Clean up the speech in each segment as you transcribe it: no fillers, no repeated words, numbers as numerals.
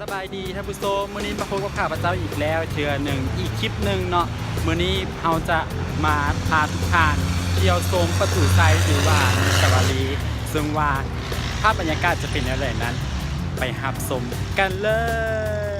สบายดีท่านผู้ชมมื้อนี้มาพบกับข้าพเจ้าอีกแล้วเทื่อหนึ่งอีกคลิปหนึ่งเนาะมื้อนี้เราจะมาพาทุกท่านเที่ยวชมประตูไซหรือว่าอนุสาวรีย์ซึ่งว่าภาพบรรยากาศจะเป็นอย่างไรนั้นไปรับชมกันเลย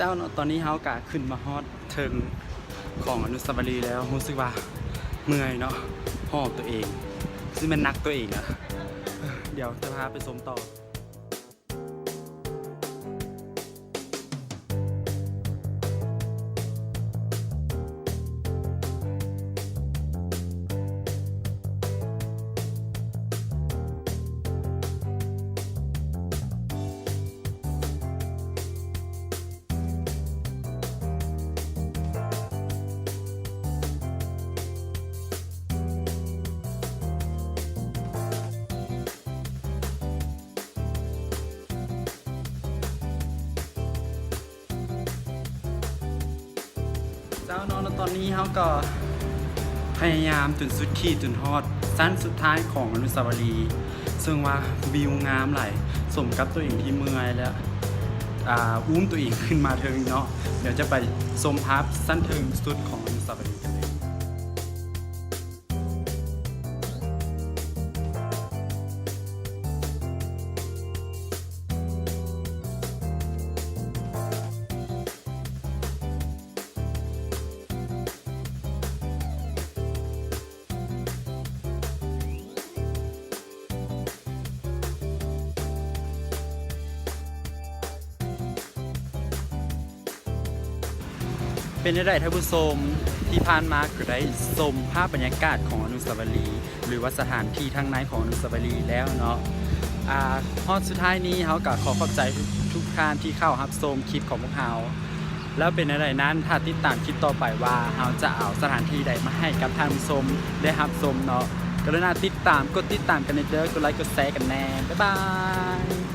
เจ้าเนาะตอนนี้เฮากะขึ้นมาฮอดเทิงของอนุสาวรีย์แล้วรู้สึกว่าเมื่อยเนาะหอบตัวเองซึ่งมันนักตัวเองอะเดี๋ยวจะพาไปชมต่อเจ้าเนาะตอนนี้เฮาก็พยายามจนสุดขีดจนฮอดสั้นสุดท้ายของอนุสาวรีย์ซึ่งว่าวิวงามหลายสมกับตัวเองที่เมื่อยแล้วอุ้มตัวเองขึ้นมาเทิงเนาะเดี๋ยวจะไปชมภาพสั้นเทิงสุดของอนุสาวรีย์กันเลยเป็นได้ท่านผู้ชมที่ผ่านมาก็ได้ชมภาพบรรยากาศของอนุสาวรีย์หรือว่าสถานที่ทางในของอนุสาวรีย์แล้วเนาะฮอดสุดท้ายนี้เขาก็ขอขอบใจทุกท่านที่เข้ารับชมคลิปของพวกเราแล้วเป็นอะไรนั้นถ้าติดตามคลิปต่อไปว่าเราจะเอาสถานที่ใดมาให้กับท่านผู้ชมได้รับชมเนาะกรุณาติดตามกดติดตามกันเด้อกดไลค์กดแชร์กันแน่บ๊ายบาย